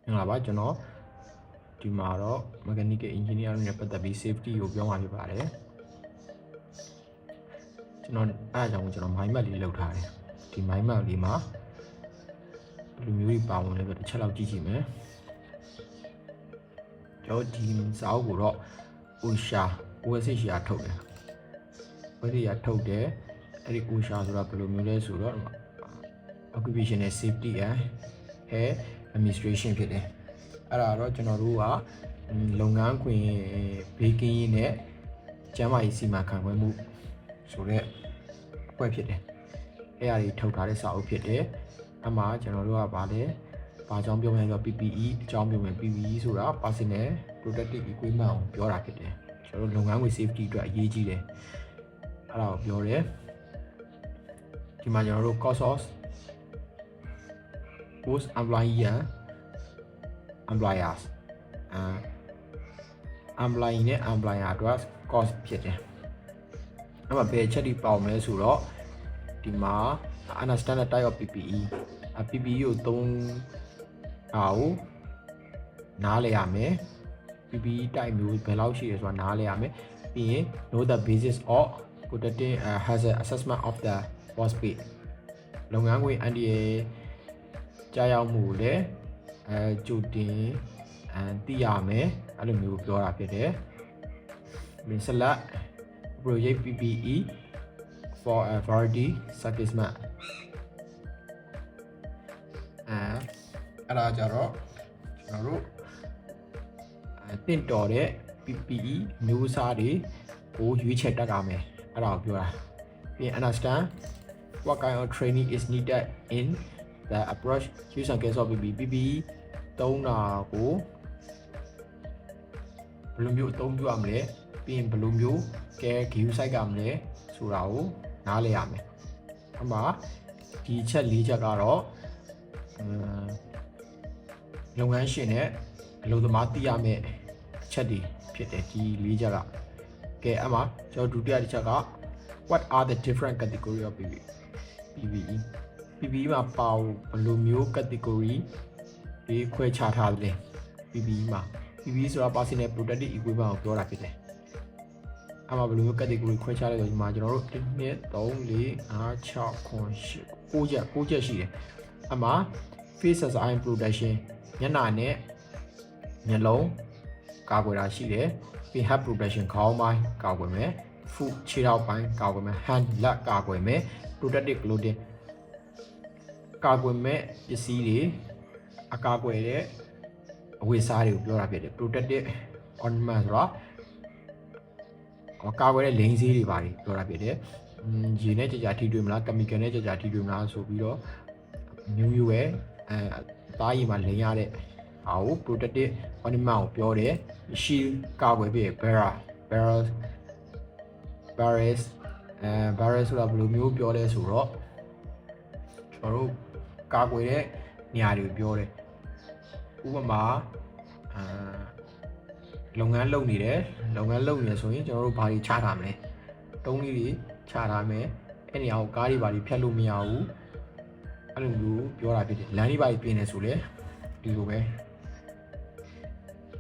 င်္ဂလာပါကျွန်တော်ဒီမှာတော့ mechanical engineering နဲ့ပတ်သက်ပြီး safety ကိုပြောမှာဖြစ်ပါတယ်ကျွန်တော်အားကြောင့်ကျွန်တော် mind map လေးလုပ်ထားတယ်ဒီ mind map လေးမှာဘယ်လိုမျိုးတွေပါဝင်လဲဆိုတော့တစ်ချက်လောက်ကြည့်ကြည့်မယ်ကျွန်တော်ဒီစာအုပ်ကိုတော့ OSH ရာထုတ်တယ်OSH ရာထုတ်တယ်အဲ့ဒီ OSH ဆိုတာဘယ်လိုမျိုးလဲဆိုတော့ occupational safety and health administration ဖြစ်တယ်အဲ့ဒါတော့ကျွန်တော်တို့ကလုပ်ငန်းခွင်ဘေးကင်းရေးနဲ့ကျန်းမာရေးစီမံခန့်ခွဲမှုဆိုတဲ့အဖွဲ့ဖြစ်တယ်အဲ့အရာတွေထုတ်ထားတဲ့စာအုပ်ဖြစ်တယ်အမှကျွန်တော်တို့ကဗာလဲဘာကြောင့်ပြောမလဲဆိုတော့ PPE အကြောင်းပြောမယ် PPE ဆိုတာ personal protective equipment ကိုပြောတာဖြစ်တယ်ကျွန်တော်တို့လုပ်ငန်းခွင် safety အတွက်အရေးကြီးတယ်အဲ့ဒါကိုပြောတယ်ဒီမှာကျွန်တော်တို့ cost of post employee and employers employee နဲ့ employer အတွက် cost ဖြစ်တယ်အဲ့မှာဘယ်ချက်ဒီပေါအောင်လဲဆိုတော့ဒီမှာ understand the type of PPE PPE ကိုသုံးအောင်နားလည်ရမယ် PPE type မျိုးဘယ်လောက်ရှိလဲဆိုတာနားလည်ရမယ်ပြီးရင် know the basis of protecting hazard assessment of the workspace လုပ်ငန်းခွင်အန္တရာယ်ကြားရောက်မှုကိုလည်းကြိုတင်သိရမယ်အဲ့လိုမျိုးပြောတာဖြစ်တယ်။ select project PPE for a variety segment အဲ့ဒါကြတော့ကျွန်တော်တို့တင့်တော်တဲ့ PPE မျိုးစားတွေကိုရွေးချယ်တတ်ရမယ်အဲ့ဒါကိုပြောတာပြီးရင် understand what kind of training is needed in the approach use and case of PPE သုံးတာကိုဘယ်လိုမျိုးအသုံးပြုရမလဲပြီးရင်ဘယ်လိုမျိုးကဲ view site ကမလဲဆိုတာကိုနားလည်ရမယ်အမှဒီချက်၄ချက်ကတော့လုပ်ငန်းရှင်နဲ့အလုပ်သမားသိရမယ့်အချက်တွေဖြစ်တယ်ဒီ၄ချက်ကကဲအမှကျွန်တော်ဒုတိယတစ်ချက်က what are the different category of PPE မှာပါဘယ်လိုမျိုး category ဒီခွဲခြားထားတယ် PPE မှာ PPE ဆိုတာ personal protective equipment ကိုပြောတာဖြစ်တယ်အမှဘယ်လိုမျိုး category ခွဲခြားလဲဆိုဒီမှာကျွန်တော်တို့1 2 3 4 5 6 9ချက်ရှိတယ်အမှ face and eye protection မျက်နှာနဲ့မျက်လုံးကာကွယ်တာရှိတယ်ပြီး head protection ခေါင်းပိုင်းကာကွယ်မယ် foot ခြေထောက်ပိုင်းကာကွယ်မယ် hand လက်ကာကွယ်မယ် protective clothing ကာကွယ်မဲ့ပစ္စည်းတွေအကာအကွယ်တဲ့အဝတ်အစားတွေကိုပြောတာဖြစ်တယ် protective ornament ဆိုတာကာကွယ်တဲ့လိန်ဆေးတွေပါတယ်ပြောတာဖြစ်တယ်ရေနဲ့ကြာထိတွေ့မလား chemical နဲ့ကြာထိတွေ့မလားဆိုပြီးတော့မျိုးမျိုးပဲသားရည်မှာလိန်ရတဲ့ဟာကို protective ornament ကိုပြောတယ် shield ကာကွယ်ပြီး barrelsဆိုတာဘယ်လိုမျိုးပြောလဲဆိုတော့ကျွန်တော်တို့ကာကွယ်တဲ့နေရာတွေကိုပြောတယ်ဥပမာလုပ်ငန်းလုပ်နေတယ်ဆိုရင်ကျွန်တော်တို့ဘာတွေချထားမလဲတုံးလေးတွေချထားမယ်အဲ့နေရာကိုကားတွေဘာတွေဖြတ်လို့မရဘူးအဲ့လိုမျိုးပြောတာဖြစ်တယ်လမ်းတွေဘာတွေပြင်နေဆိုလဲဒီလိုပဲ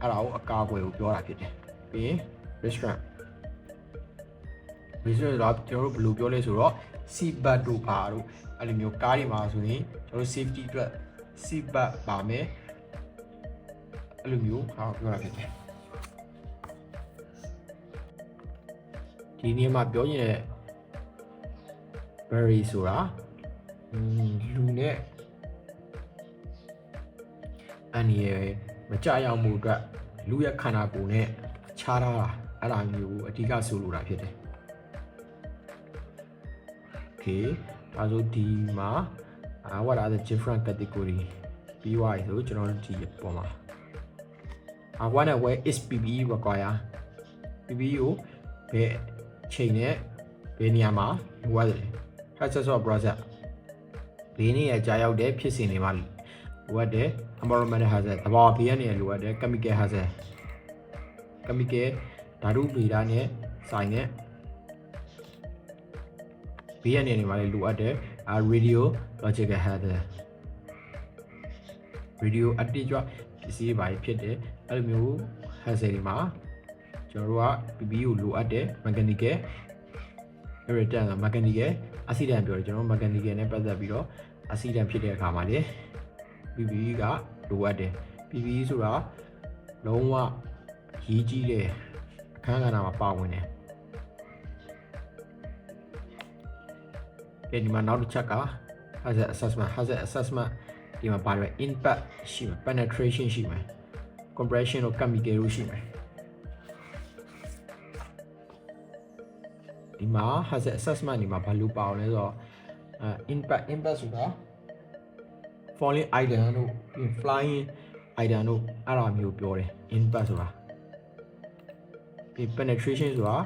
အဲ့ဒါကိုအကာအကွယ်ကိုပြောတာဖြစ်တယ်ပြီးရင် restaurant တော့ကျွန်တော်တို့ဘယ်လိုပြောလဲဆိုတော့ seat belt တို့ပါတို့အဲ့လိုမျိုးကားတွေမှာဆိုရင်ကျွန်တော်တို့ safety အတွက် seat belt ပါမယ်အဲ့လိုမျိုးဟာပြောတာဖြစ်တယ်ဒီနေ့မှာပြောရင် berry ဆိုတာလူနဲ့အန်ရမကြရောက်မှုအတွက်လူရဲ့ခန္ဓာကိုယ်နဲ့ခြားထားတာအဲ့ဒါမျိုးအဓိကဆိုလိုတာဖြစ်တယ်okay ဒါဆိုဒီမှာwhat are the different category ပြီးသွားပြီဆိုကျွန်တော်တို့ဒီပေါ်မှာwhat and where is PPE require PPE ကိုဘယ်ချိန်နဲ့ဘယ်နေရာမှာလိုအပ်တယ် hazard of process ဘေးနေရာကြာရောက်တဲ့ဖြစ်စဉ်တွေမှာလိုအပ်တယ် environmental hazard သဘာဝဘေးကနေလိုအပ်တယ် chemical hazard chemical ဓာတုဗေဒနဲ့ဆိုင်တဲ့ဘေးကနေမှာလည်းလိုအပ်တယ် radiological hazard radio active ပစ္စည်းတွေပါဖြစ်တယ်အဲ့လိုမျိုး hazard တွေမှာကျွန်တော်တို့က PPE ကိုလိုအပ်တယ် mechanical irritant mechanical accident ပြောတယ်ကျွန်တော် mechanical နဲ့ပတ်သက်ပြီးတော့ accident ဖြစ်တဲ့အခါမှာလေ PPE ကလိုအပ်တယ် PPE ဆိုတာလုံးဝရေးကြီးတဲ့အခန်းကဏ္ဍမှာပါဝင်တယ်ဒီမှာနောက်တစ်ချက်က hazard assessment ဒီမှာပါတယ် impact ရှိမယ် penetration ရှိမယ် compression တို့ chemical တို့ရှိမယ်ဒီမှာ hazard assessment ဒီမှာဘာလို့ပါအောင်လဲဆိုတော့impact ဆိုတာ falling item တို့ flying item တို့အဲ့လိုမျိုးပြောတယ် impact ဆိုတာဒီ penetration ဆိုတာ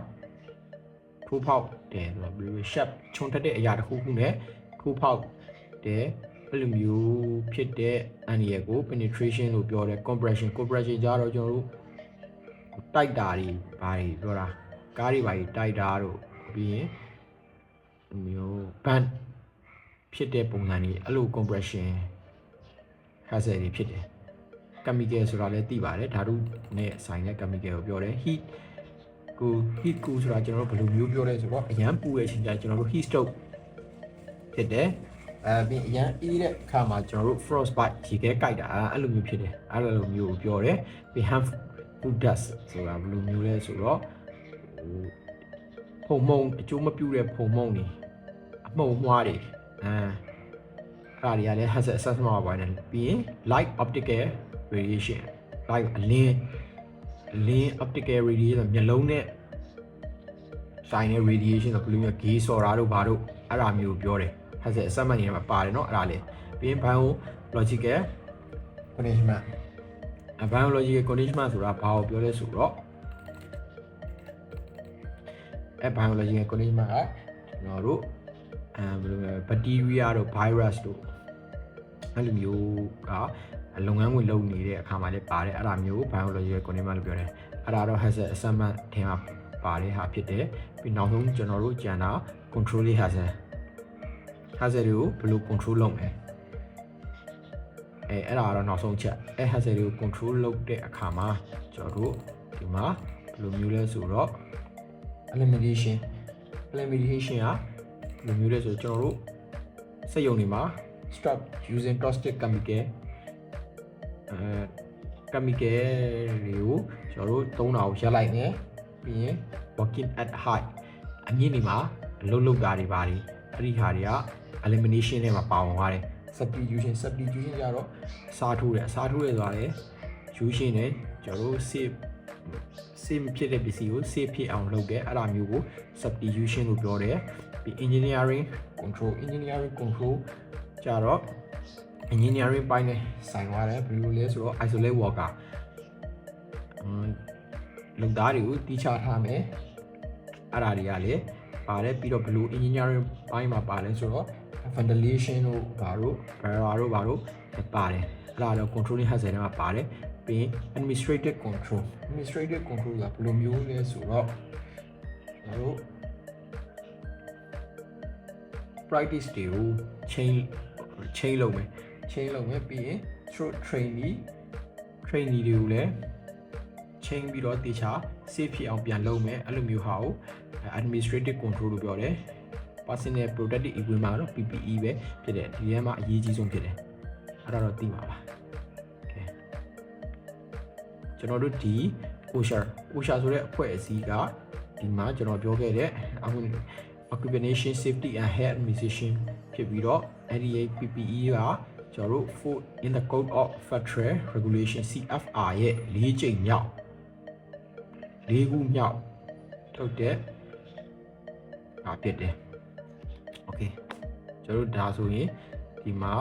ထိုးပေါက်တယ်ဆိုတော့ဘယ်လို shape ခြုံထက်တဲ့အရာတစ်ခုခုနဲ့ထိုးပေါက်တယ်အဲ့လိုမျိုးဖြစ်တဲ့အန်ဒီရဲ့ကို penetration လို့ပြောတယ် compression ကြတော့ကျွန်တော်တို့တိုက်တာတွေဘာတွေပြောတာကားတွေဘာတွေတိုက်တာတို့ပြီးရင်မျိုး band ဖြစ်တဲ့ပုံစံတွေအဲ့လို compression hazard တွေဖြစ်တယ် chemical ဆိုတာလည်းသိပါတယ်ဓာတုနဲ့ဆိုင်တဲ့ chemical ကိုပြောတယ် heat ကိုဆိုတာကျွန်တော်တို့ဘယ်လိုမျိုးပြောလဲဆိုတော့အရန်ပူတဲ့အချိန်ကျကျွန်တော်တို့ heat stroke ဖြစ်တယ်ပြီးအရန်အေးတဲ့အခါမှာကျွန်တော်တို့ frostbite ရေခဲကိုက်တာအဲ့လိုမျိုးဖြစ်တယ်အဲ့လိုမျိုးကိုပြောတယ်ပြီး harmful dust ဆိုတာဘယ်လိုမျိုးလဲဆိုတော့ဖုံမုံအကျိုးမပြုတဲ့ဖုံမုံတွေအမှုံမွားတွေအဲ့ဒါတွေကလည်း hazard assessment မှာပါတယ်ပြီးရင် light optical radiation light အလင်း optical radiation မျက်လုံးနဲ့ဆိုင်တဲ့ radiation ဆိုဘယ်လိုမျိုးဂေးစော်တာတို့ဘာတို့အဲ့ဒါမျိုးပြောတယ် hazard assessment တွေမှာပါတယ်เนาะအဲ့ဒါလေပြီးရင် biological conditionment biological conditionment ဆိုတာဘာကိုပြောလဲဆိုတော့biological conditionment ကကျွန်တော်တို့ဘယ်လိုလဲ bacteria တို့ virus တို့အဲ့လိုမျိုးကလုပ်ငန်းဝင်လုပ်နေတဲ့အခါမှာလည်းပါတယ်အဲ့ဒါမျိုး biological conditionment လို့ပြောတယ်အဲ့ဒါတော့ hazard assessment ထဲမှာပါတယ်ဟာဖြစ်တယ်ပြီးနောက်ဆုံးကျွန်တော်တို့ကြံတာ control hazard တွေကိုဘယ်လို control လုပ်မလဲအဲ့ဒါကတော့နောက်ဆုံးချက်hazard တွေကို control လုပ်တဲ့အခါမှာကျွန်တော်တို့ဒီမှာဘယ်လိုမျိုးလဲဆိုတော့ elimination ကဘယ်လိုမျိုးလဲဆိုတော့ကျွန်တော်တို့စက်ရုံတွေမှာ stop using toxic chemical တွေကိုကျွန်တော်တို့သုံးတာကိုရပ်လိုက်နေပြီးရင် working at height အမြင့်ဒီမှာအလုပ်တာတွေပါတယ်အဲ့ဒီဟာတွေက elimination ထဲမှာပါဝင်သွားတယ် substitution ကြတော့စားထိုးတယ်ဆိုတာလေယူရှင်းတယ်ကျွန်တော်တို့ save ဖြစ်တဲ့ပစ္စည်းကို save ဖြစ်အောင်လုပ်တယ်အဲ့ဒါမျိုးကို substitution လို့ပြောတယ်ပြီး engineering control ကြတော့ engineering ပိုင်းနဲ့ဆိုင်သွားတယ်ဘယ်လိုလဲဆိုတော့ isolate worker လုပ်သားတွေကိုတီးချထားမယ်အဲ့ဒါတွေကလည်းပါတယ်ပြီးတော့ဘယ်လို engineering ပိုင်းမှာပါလဲဆိုတော့ ventilation တို့ဘာတို့ barrier တို့ဘာတို့ပါတယ်အဲ့ဒါတော့ controlling hazard တွေမှာပါတယ်ပြီး administrative control ကဘယ်လိုမျိုးလဲဆိုတော့ကျွန်တော်တို့ practice တွေကို chain လုပ်မယ်ပြီးရင် trainee တွေကိုလည်း chain ပြီးတော့တေချာ safe ဖြစ်အောင်ပြန်လုပ်မယ်အဲ့လိုမျိုးဟာကို administrative control လို့ပြောတယ် personal protective equipment တော့ PPE ပဲဖြစ်တယ်ဒီထဲမှာအရေးကြီးဆုံးဖြစ်တယ်အဲ့ဒါတော့သိမှာပါကျွန်တော်တို့ဒီ OSHA ဆိုတဲ့အဖွဲ့အစည်းကဒီမှာကျွန်တော်ပြောခဲ့တဲ့ Occupation Safety and Health Administration ဖြစ်ပြီးတော့ NDA PPE ကကျွန်တော်တို့ Food in the Code of Federal Regulation CFR ရဲ့၄ခုမြောက်ထုတ်တဲ့ဖြစ်တယ် Okay ကျွန်တော်တို့ဒါဆိုရင်ဒီမှာ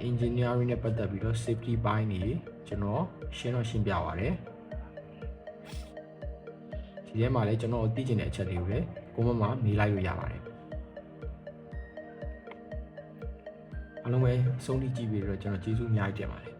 engineering နဲ့ပတ်သက်ပြီးတော့ safety ပိုင်းနေကျွန်တော်ရှင်းပြပါတယ်ဒီထဲမှာလည်းကျွန်တော်သိချင်တဲ့အချက်တွေကိုလည်းကိုမမမေးလိုက်လို့ရပါတယ်အားလုံးပဲအဆုံးထိကြည့်ပြီးတော့ကျွန်တော်ကျေးဇူးအများကြီးတင်ပါတယ်